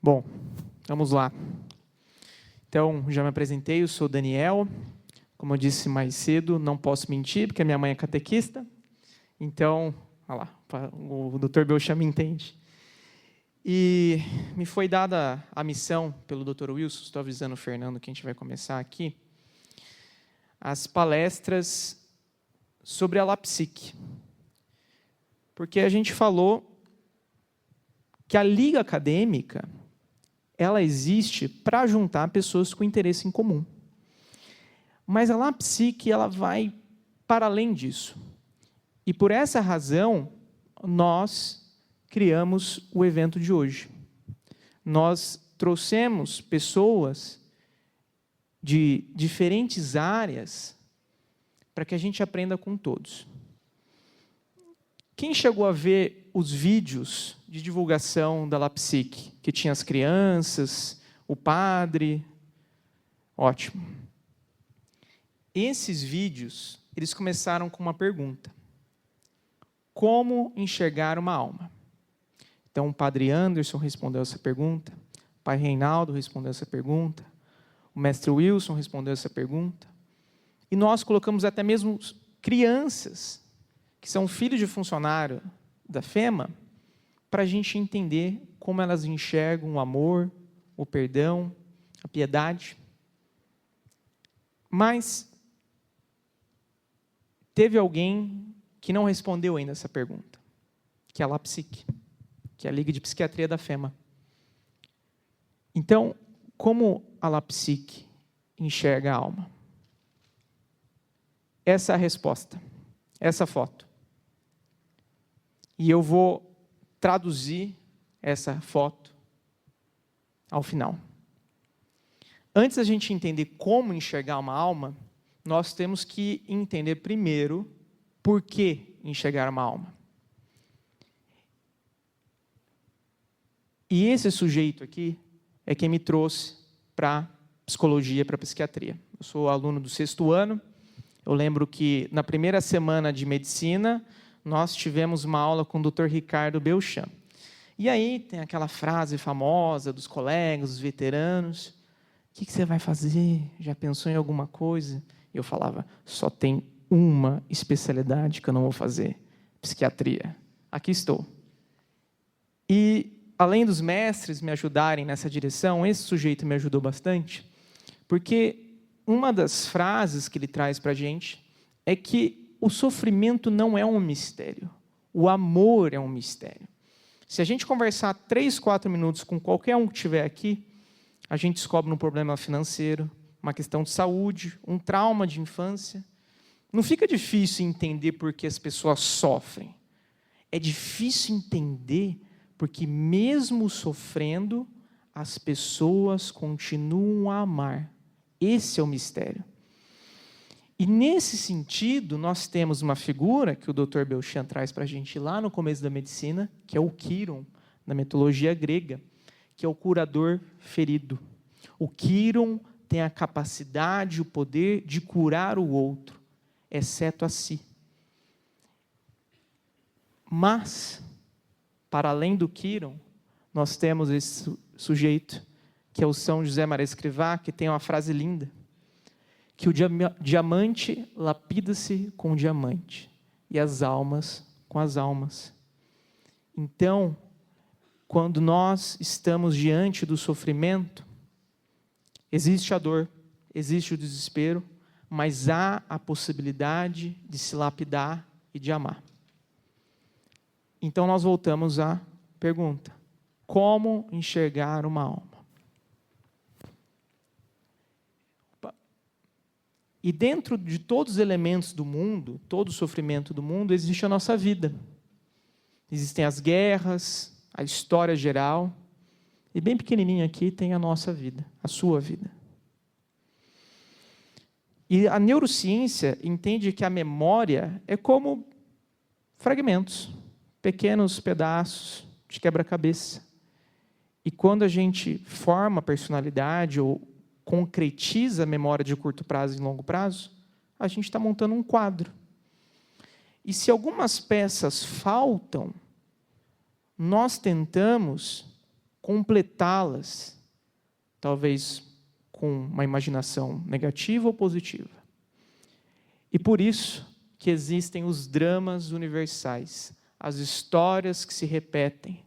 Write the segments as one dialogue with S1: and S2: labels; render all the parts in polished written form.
S1: Bom, vamos lá. Então, já me apresentei, eu sou Daniel. Como eu disse mais cedo, não posso mentir, porque a minha mãe é catequista. Então, olha lá, o Dr. Belcham me entende. E me foi dada a missão pelo Dr. Wilson, estou avisando o Fernando que a gente vai começar aqui, as palestras sobre a Lapsic. Porque a gente falou que a Liga Acadêmica, ela existe para juntar pessoas com interesse em comum. Mas a Lapsic, ela vai para além disso. E por essa razão, nós criamos o evento de hoje. Nós trouxemos pessoas de diferentes áreas para que a gente aprenda com todos. Quem chegou a ver os vídeos de divulgação da Lapsic, que tinha as crianças, o padre? Ótimo. Esses vídeos, eles começaram com uma pergunta: como enxergar uma alma? Então, o padre Anderson respondeu essa pergunta, o pai Reinaldo respondeu essa pergunta, o mestre Wilson respondeu essa pergunta, e nós colocamos até mesmo crianças, que são filhos de funcionário da FEMA, para a gente entender como elas enxergam o amor, o perdão, a piedade. Mas teve alguém que não respondeu ainda essa pergunta, que é a Lapsic, que é a Liga de Psiquiatria da FEMA. Então, como a Lapsic enxerga a alma? Essa é a resposta, essa foto. E eu vou traduzir essa foto ao final. Antes da gente entender como enxergar uma alma, nós temos que entender primeiro por que enxergar uma alma. E esse sujeito aqui é quem me trouxe para psicologia, para psiquiatria. Eu sou aluno do 6º ano. Eu lembro que na primeira semana de medicina, nós tivemos uma aula com o Dr. Ricardo Belcham. E aí tem aquela frase famosa dos colegas, dos veteranos: o que você vai fazer? Já pensou em alguma coisa? Eu falava: só tem uma especialidade que eu não vou fazer: psiquiatria. Aqui estou. E, além dos mestres me ajudarem nessa direção, esse sujeito me ajudou bastante, porque uma das frases que ele traz para a gente é que o sofrimento não é um mistério, o amor é um mistério. Se a gente conversar 3, 4 minutos com qualquer um que estiver aqui, a gente descobre um problema financeiro, uma questão de saúde, um trauma de infância. Não fica difícil entender por que as pessoas sofrem. É difícil entender porque, mesmo sofrendo, as pessoas continuam a amar. Esse é o mistério. E, nesse sentido, nós temos uma figura que o Dr. Belcham traz para a gente lá no começo da medicina, que é o Quiron, na mitologia grega, que é o curador ferido. O Quiron tem a capacidade, o poder de curar o outro, exceto a si. Mas, para além do Quiron, nós temos esse sujeito, que é o São José Maria Escrivá, que tem uma frase linda, que o diamante lapida-se com o diamante, e as almas com as almas. Então, quando nós estamos diante do sofrimento, existe a dor, existe o desespero, mas há a possibilidade de se lapidar e de amar. Então, nós voltamos à pergunta: como enxergar uma alma? E dentro de todos os elementos do mundo, todo o sofrimento do mundo, existe a nossa vida. Existem as guerras, a história geral, e bem pequenininho aqui tem a nossa vida, a sua vida. E a neurociência entende que a memória é como fragmentos, pequenos pedaços de quebra-cabeça. E quando a gente forma a personalidade ou concretiza a memória de curto prazo e longo prazo, a gente está montando um quadro. E se algumas peças faltam, nós tentamos completá-las, talvez com uma imaginação negativa ou positiva. E por isso que existem os dramas universais, as histórias que se repetem,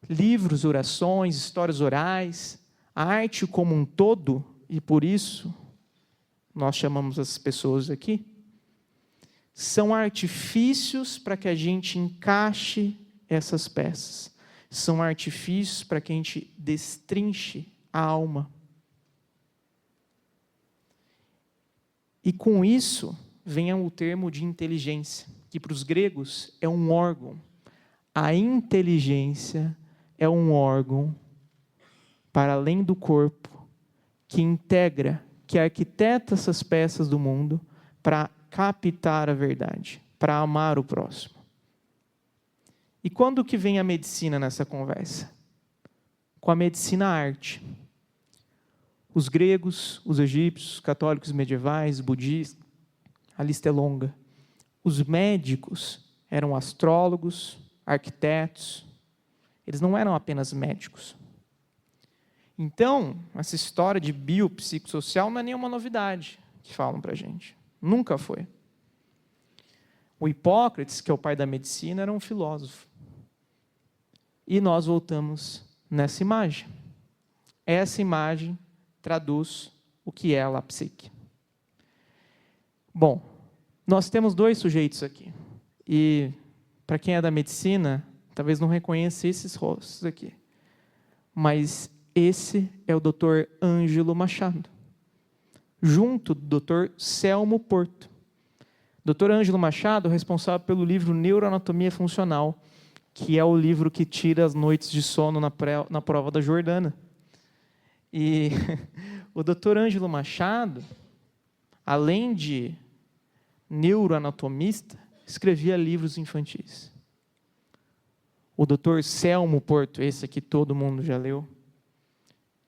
S1: livros, orações, histórias orais, a arte como um todo, e por isso nós chamamos as pessoas aqui, são artifícios para que a gente encaixe essas peças. São artifícios para que a gente destrinche a alma. E com isso vem o termo de inteligência, que para os gregos é um órgão. A inteligência é um órgão para além do corpo, que integra, que arquiteta essas peças do mundo para captar a verdade, para amar o próximo. E quando que vem a medicina nessa conversa? Com a medicina arte. Os gregos, os egípcios, católicos medievais, budistas, a lista é longa. Os médicos eram astrólogos, arquitetos, eles não eram apenas médicos. Então, essa história de biopsicossocial não é nenhuma novidade que falam para a gente. Nunca foi. O Hipócrates, que é o pai da medicina, era um filósofo. E nós voltamos nessa imagem. Essa imagem traduz o que é a lapsique. Bom, nós temos dois sujeitos aqui. E, para quem é da medicina, talvez não reconheça esses rostos aqui. Mas esse é o Dr. Ângelo Machado, junto do Dr. Selmo Porto. Dr. Ângelo Machado é responsável pelo livro Neuroanatomia Funcional, que é o livro que tira as noites de sono na prova da Jordana. E o Dr. Ângelo Machado, além de neuroanatomista, escrevia livros infantis. O Dr. Selmo Porto, esse aqui todo mundo já leu,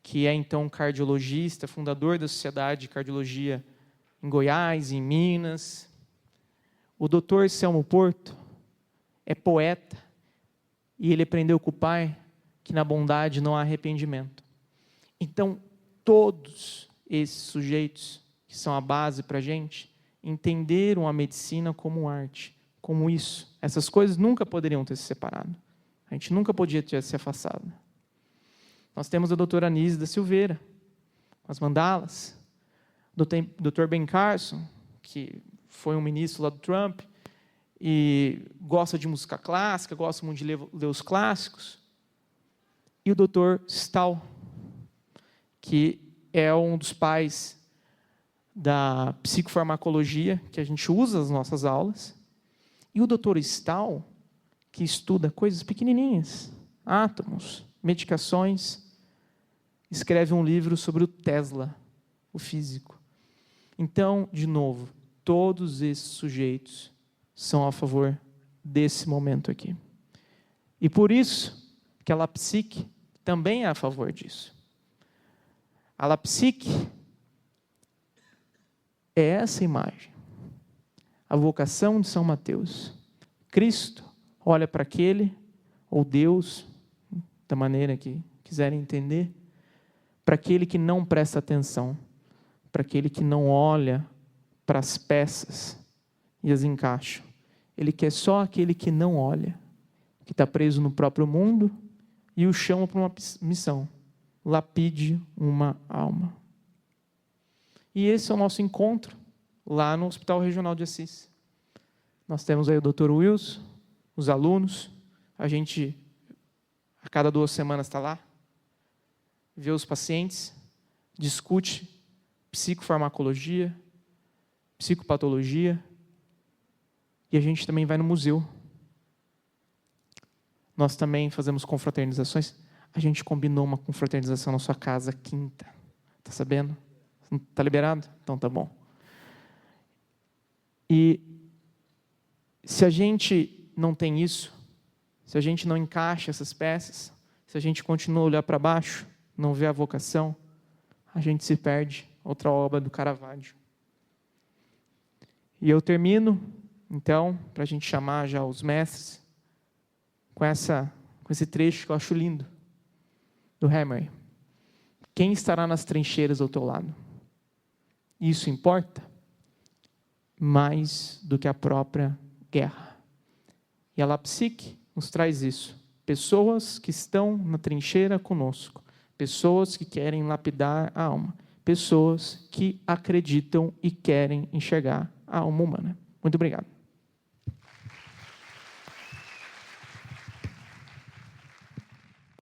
S1: que é então cardiologista, fundador da Sociedade de Cardiologia em Goiás, em Minas. O Dr. Selmo Porto é poeta e ele aprendeu com o pai que na bondade não há arrependimento. Então, todos esses sujeitos que são a base para a gente entenderam a medicina como arte, como isso. Essas coisas nunca poderiam ter se separado. A gente nunca podia ter se afastado. Nós temos a doutora Anise da Silveira, as mandalas, o Dr. Ben Carson, que foi um ministro lá do Trump, e gosta de música clássica, gosta muito de ler os clássicos, e o Dr. Stahl, que é um dos pais da psicofarmacologia, que a gente usa nas nossas aulas, e o Dr. Stahl, que estuda coisas pequenininhas, átomos, medicações, escreve um livro sobre o Tesla, o físico. Então, de novo, todos esses sujeitos são a favor desse momento aqui. E por isso que a lapsique também é a favor disso. A lapsique é essa imagem. A vocação de São Mateus. Cristo olha para aquele, ou Deus, da maneira que quiserem entender, para aquele que não presta atenção, para aquele que não olha para as peças e as encaixa. Ele quer só aquele que não olha, que está preso no próprio mundo e o chama para uma missão. Lapide uma alma. E esse é o nosso encontro lá no Hospital Regional de Assis. Nós temos aí o Dr. Wilson, os alunos, a gente a cada 2 semanas está lá, vê os pacientes, discute psicofarmacologia, psicopatologia, e a gente também vai no museu. Nós também fazemos confraternizações. A gente combinou uma confraternização na sua casa quinta. Está sabendo? Está liberado? Então tá bom. E se a gente não tem isso, se a gente não encaixa essas peças, se a gente continua a olhar para baixo, não vê a vocação, a gente se perde. Outra obra do Caravaggio. E eu termino, então, para a gente chamar já os mestres, com esse trecho que eu acho lindo. do Hammer. Quem estará nas trincheiras ao teu lado? Isso importa mais do que a própria guerra. E a Lapsic nos traz isso. Pessoas que estão na trincheira conosco. Pessoas que querem lapidar a alma. Pessoas que acreditam e querem enxergar a alma humana. Muito obrigado.